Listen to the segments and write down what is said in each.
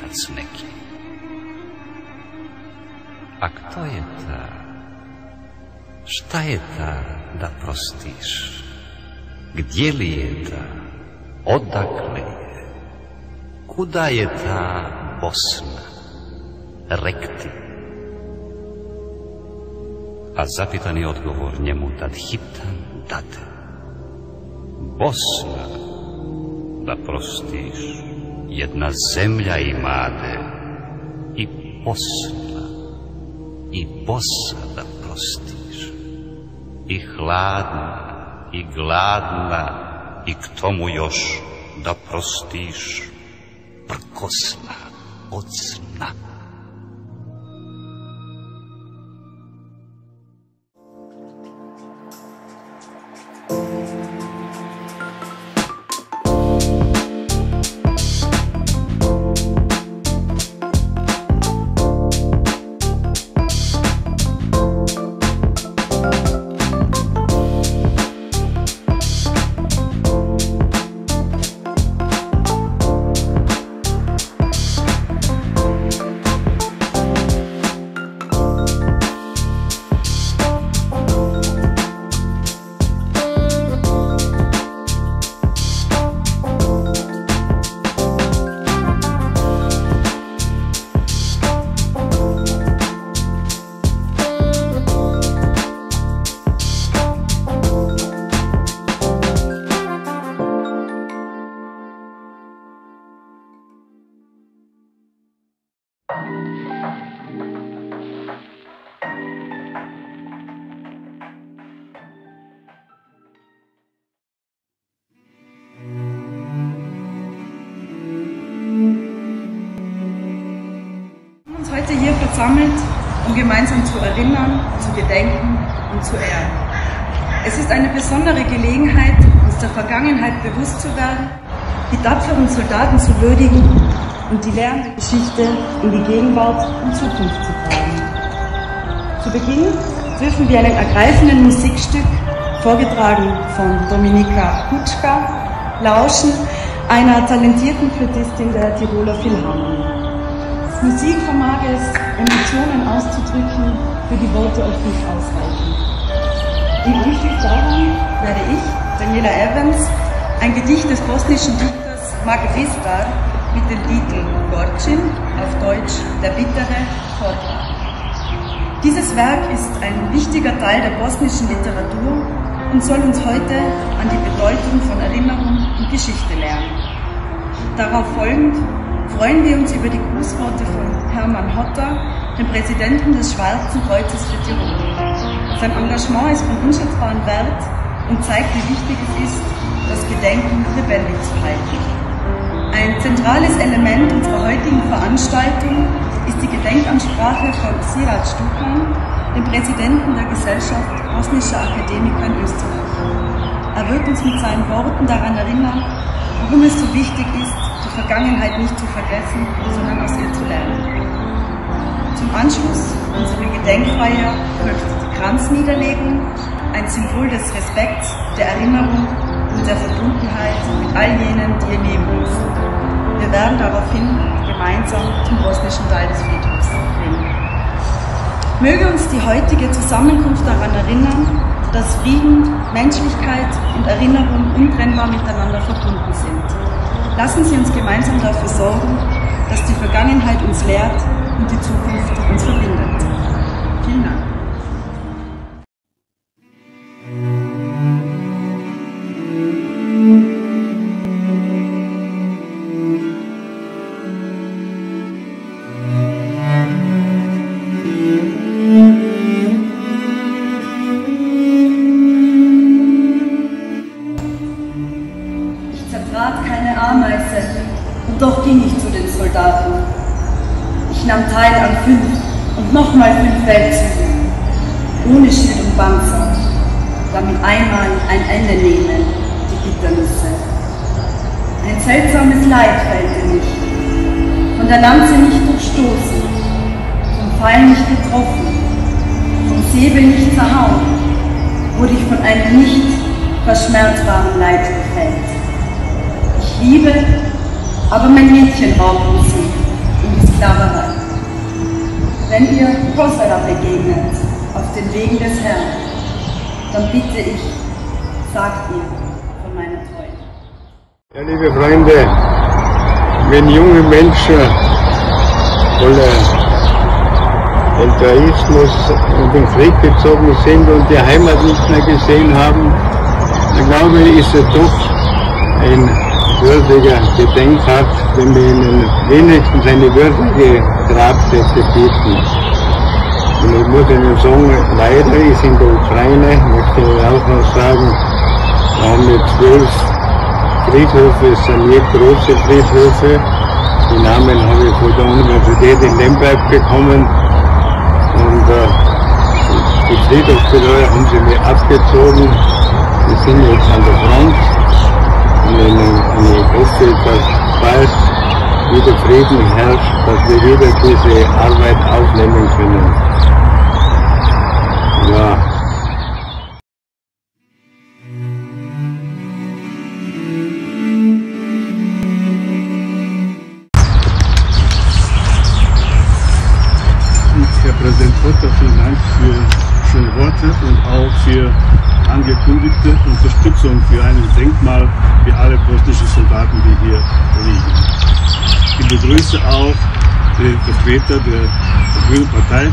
otac neki. A kto je ta? Šta je ta da prostiš? Gdje li je ta? Odakle je? Kuda je ta Bosna? Rekti. A zapitani odgovor njemu tad hitan dade. Bosna, da prostiš, jedna zemlja imade, i posla, i bosa da prostiš, i hladna, i gladna, i k tomu još da prostiš, prkosna od sna. Heute hier versammelt, um gemeinsam zu erinnern, zu gedenken und zu ehren. Es ist eine besondere Gelegenheit, uns der Vergangenheit bewusst zu werden, die tapferen Soldaten zu würdigen und die Lehren der Geschichte in die Gegenwart und Zukunft zu tragen. Zu Beginn dürfen wir einem ergreifenden Musikstück, vorgetragen von Dominika Kutschka, lauschen, einer talentierten Flötistin der Tiroler Philharmonie. Musik vermag es, Emotionen auszudrücken, für die Worte oft nicht ausreichen. Im Anschluss daran werde ich, Daniela Evans, ein Gedicht des bosnischen Dichters Magvistar mit dem Titel Gorčin, auf Deutsch Der Bittere, vortragen. Dieses Werk ist ein wichtiger Teil der bosnischen Literatur und soll uns heute an die Bedeutung von Erinnerung und Geschichte lernen. Darauf folgend freuen wir uns über die Grußworte von Hermann Hotter, dem Präsidenten des Schwarzen Kreuzes für Tirol. Sein Engagement ist von unschätzbarem Wert und zeigt, wie wichtig es ist, das Gedenken lebendig zu halten. Ein zentrales Element unserer heutigen Veranstaltung ist die Gedenkansprache von Sirac Stukan, dem Präsidenten der Gesellschaft Bosnischer Akademiker in Österreich. Er wird uns mit seinen Worten daran erinnern, warum es so wichtig ist, die Vergangenheit nicht zu vergessen, sondern aus ihr zu lernen. Zum Anschluss unserer Gedenkfeier folgt die Kranzniederlegung, ein Symbol des Respekts, der Erinnerung und der Verbundenheit mit all jenen, die ihr Leben müssen. Wir werden daraufhin gemeinsam zum bosnischen Teil des Friedhofs gehen. Möge uns die heutige Zusammenkunft daran erinnern, dass Frieden, Menschlichkeit und Erinnerung untrennbar miteinander verbunden sind. Lassen Sie uns gemeinsam dafür sorgen, dass die Vergangenheit uns lehrt und die Zukunft uns verbindet. Vielen Dank. Keine Ameise, und doch ging ich zu den Soldaten. Ich nahm teil an 5 und nochmal 5 Feldzügen, ohne Schild und Panzer, damit einmal ein Ende nehmen, die Gitternisse. Ein seltsames Leid fällte mich, von der Lanze nicht durchstoßen, vom Pfeil nicht getroffen, vom Säbel nicht zerhauen, wurde ich von einem nicht verschmerzbaren Leid gefällt. Ich liebe, aber mein Mädchen raubten sie, die Sklaverei. Wenn ihr Kosera begegnet auf den Wegen des Herrn, dann bitte ich, sagt ihr von meiner Treue. Ja, liebe Freunde, wenn junge Menschen voller Egoismus und den Krieg gezogen sind und die Heimat nicht mehr gesehen haben, dann glaube ich, ist es doch ein würdiger Gedenkakt, wenn wir ihnen wenigstens eine würdige Grabstätte bieten. Und ich muss Ihnen sagen, leider ist in der Ukraine, möchte ich auch noch sagen, wir haben jetzt 12 Friedhöfe, es sind nicht große Friedhöfe. Die Namen habe ich von der Universität in Lemberg bekommen. Und die Friedhofsbetreuer haben sie mir abgezogen. Wir sind jetzt an der Front. Und ich hoffe, dass bald wieder Frieden herrscht, dass wir wieder diese Arbeit aufnehmen können. Ja. Herr Präsident Potter, vielen Dank für schöne Worte und auch für angekündigte Unterstützung für ein Denkmal für alle bosnischen Soldaten, die hier liegen. Ich begrüße auch die Vertreter der Grünen Partei.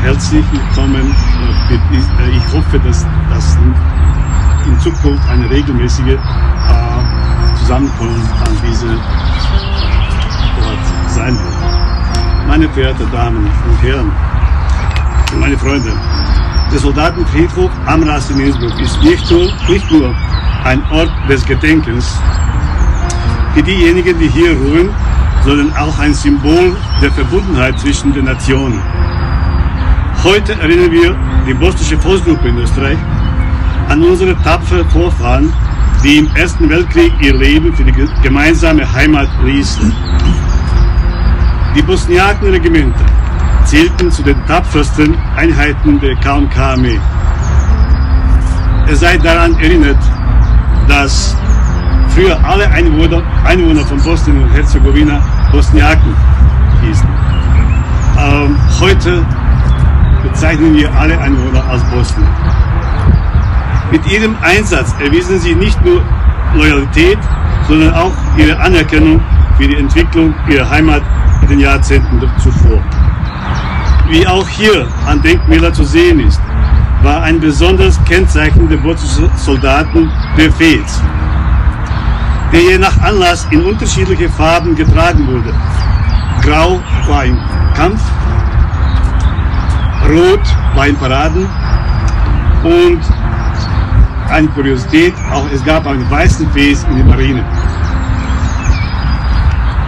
Herzlich willkommen. Ich hoffe, dass das in Zukunft eine regelmäßige Zusammenkunft an diesem Ort sein wird. Meine verehrten Damen und Herren, meine Freunde, der Soldatenfriedhof Amras in Innsbruck ist nicht nur ein Ort des Gedenkens für diejenigen, die hier ruhen, sondern auch ein Symbol der Verbundenheit zwischen den Nationen. Heute erinnern wir die bosnische Volksgruppe in Österreich an unsere tapferen Vorfahren, die im Ersten Weltkrieg ihr Leben für die gemeinsame Heimat ließen. Die Bosniakenregimenter zählten zu den tapfersten Einheiten der KK-Armee. Es sei daran erinnert, dass früher alle Einwohner von Bosnien und Herzegowina Bosniaken hießen. Heute bezeichnen wir alle Einwohner als Bosnier. Mit ihrem Einsatz erwiesen sie nicht nur Loyalität, sondern auch ihre Anerkennung für die Entwicklung ihrer Heimat in den Jahrzehnten zuvor. Wie auch hier an Denkmälern zu sehen ist, war ein besonderes Kennzeichen der bosnischen Soldaten der Fez, der je nach Anlass in unterschiedliche Farben getragen wurde. Grau war im Kampf, Rot war in Paraden und eine Kuriosität, auch es gab einen weißen Fes in der Marine.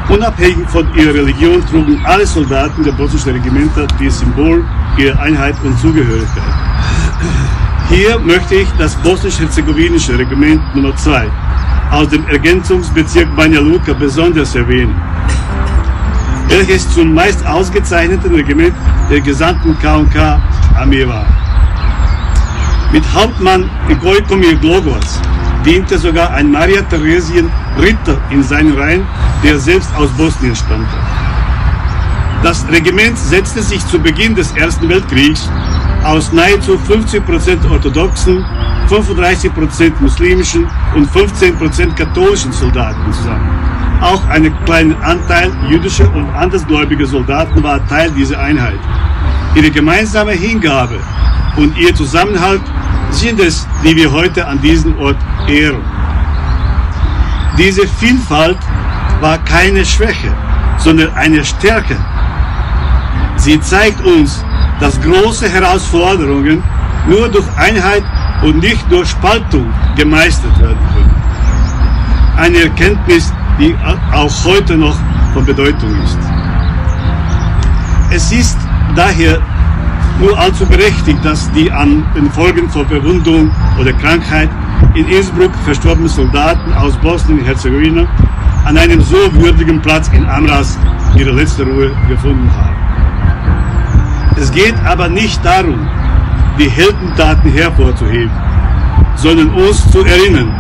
Unabhängig von ihrer Religion trugen alle Soldaten der bosnischen Regimenter das Symbol ihrer Einheit und Zugehörigkeit. Hier möchte ich das bosnisch-herzegowinischen Regiment Nr. 2 aus dem Ergänzungsbezirk Banja Luka besonders erwähnen, welches zum meist ausgezeichneten Regiment der gesamten KK-Armee war. Mit Hauptmann Gojkomir Glogovac diente sogar ein Maria Theresien Ritter in seinen Reihen, der selbst aus Bosnien stammte. Das Regiment setzte sich zu Beginn des Ersten Weltkriegs aus nahezu 50% orthodoxen, 35% muslimischen und 15% katholischen Soldaten zusammen. Auch ein kleiner Anteil jüdischer und andersgläubiger Soldaten war Teil dieser Einheit. Ihre gemeinsame Hingabe und ihr Zusammenhalt sind es, die wir heute an diesem Ort ehren. Diese Vielfalt war keine Schwäche, sondern eine Stärke. Sie zeigt uns, dass große Herausforderungen nur durch Einheit und nicht durch Spaltung gemeistert werden können. Eine Erkenntnis, die auch heute noch von Bedeutung ist. Es ist daher nur allzu berechtigt, dass die an den Folgen von Verwundung oder Krankheit in Innsbruck verstorbenen Soldaten aus Bosnien und Herzegowina an einem so würdigen Platz in Amras ihre letzte Ruhe gefunden haben. Es geht aber nicht darum, die Heldentaten hervorzuheben, sondern uns zu erinnern,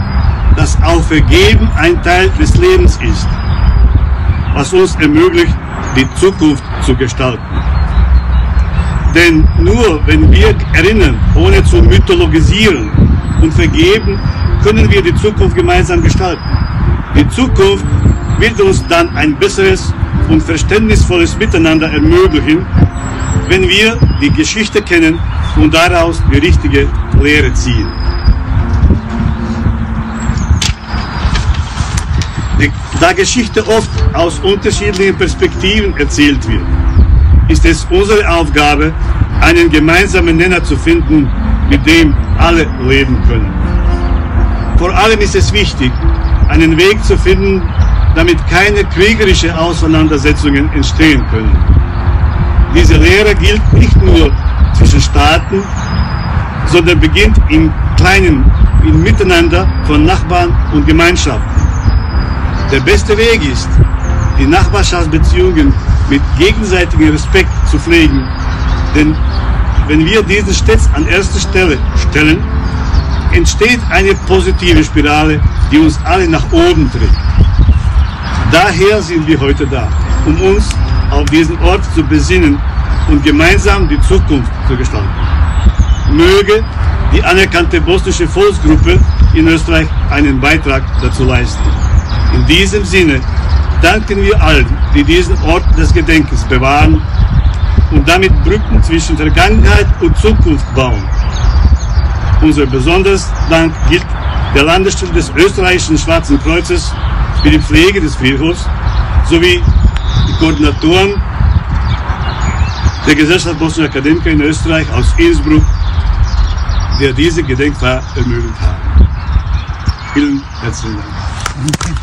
dass auch Vergeben ein Teil des Lebens ist. was uns ermöglicht, die Zukunft zu gestalten. Denn nur wenn wir erinnern, ohne zu mythologisieren und vergeben, können wir die Zukunft gemeinsam gestalten. Die Zukunft wird uns dann ein besseres und verständnisvolles Miteinander ermöglichen, wenn wir die Geschichte kennen und daraus die richtige Lehre ziehen. Da Geschichte oft aus unterschiedlichen Perspektiven erzählt wird, ist es unsere Aufgabe, einen gemeinsamen Nenner zu finden, mit dem alle leben können. Vor allem ist es wichtig, einen Weg zu finden, damit keine kriegerischen Auseinandersetzungen entstehen können. Diese Lehre gilt nicht nur zwischen Staaten, sondern beginnt im Kleinen, im Miteinander von Nachbarn und Gemeinschaften. Der beste Weg ist, die Nachbarschaftsbeziehungen mit gegenseitigem Respekt zu pflegen, denn wenn wir diesen stets an erste Stelle stellen, entsteht eine positive Spirale, die uns alle nach oben trägt. Daher sind wir heute da, um uns auf diesen Ort zu besinnen und gemeinsam die Zukunft zu gestalten. Möge die anerkannte bosnische Volksgruppe in Österreich einen Beitrag dazu leisten. In diesem Sinne danken wir allen, die diesen Ort des Gedenkens bewahren und damit Brücken zwischen Vergangenheit und Zukunft bauen. Unser besonderes Dank gilt der Landesstelle des österreichischen Schwarzen Kreuzes für die Pflege des Friedhofs sowie die Koordinatoren der Gesellschaft Bosnischer Akademiker in Österreich aus Innsbruck, der diese Gedenkfeier ermöglicht haben. Vielen herzlichen Dank.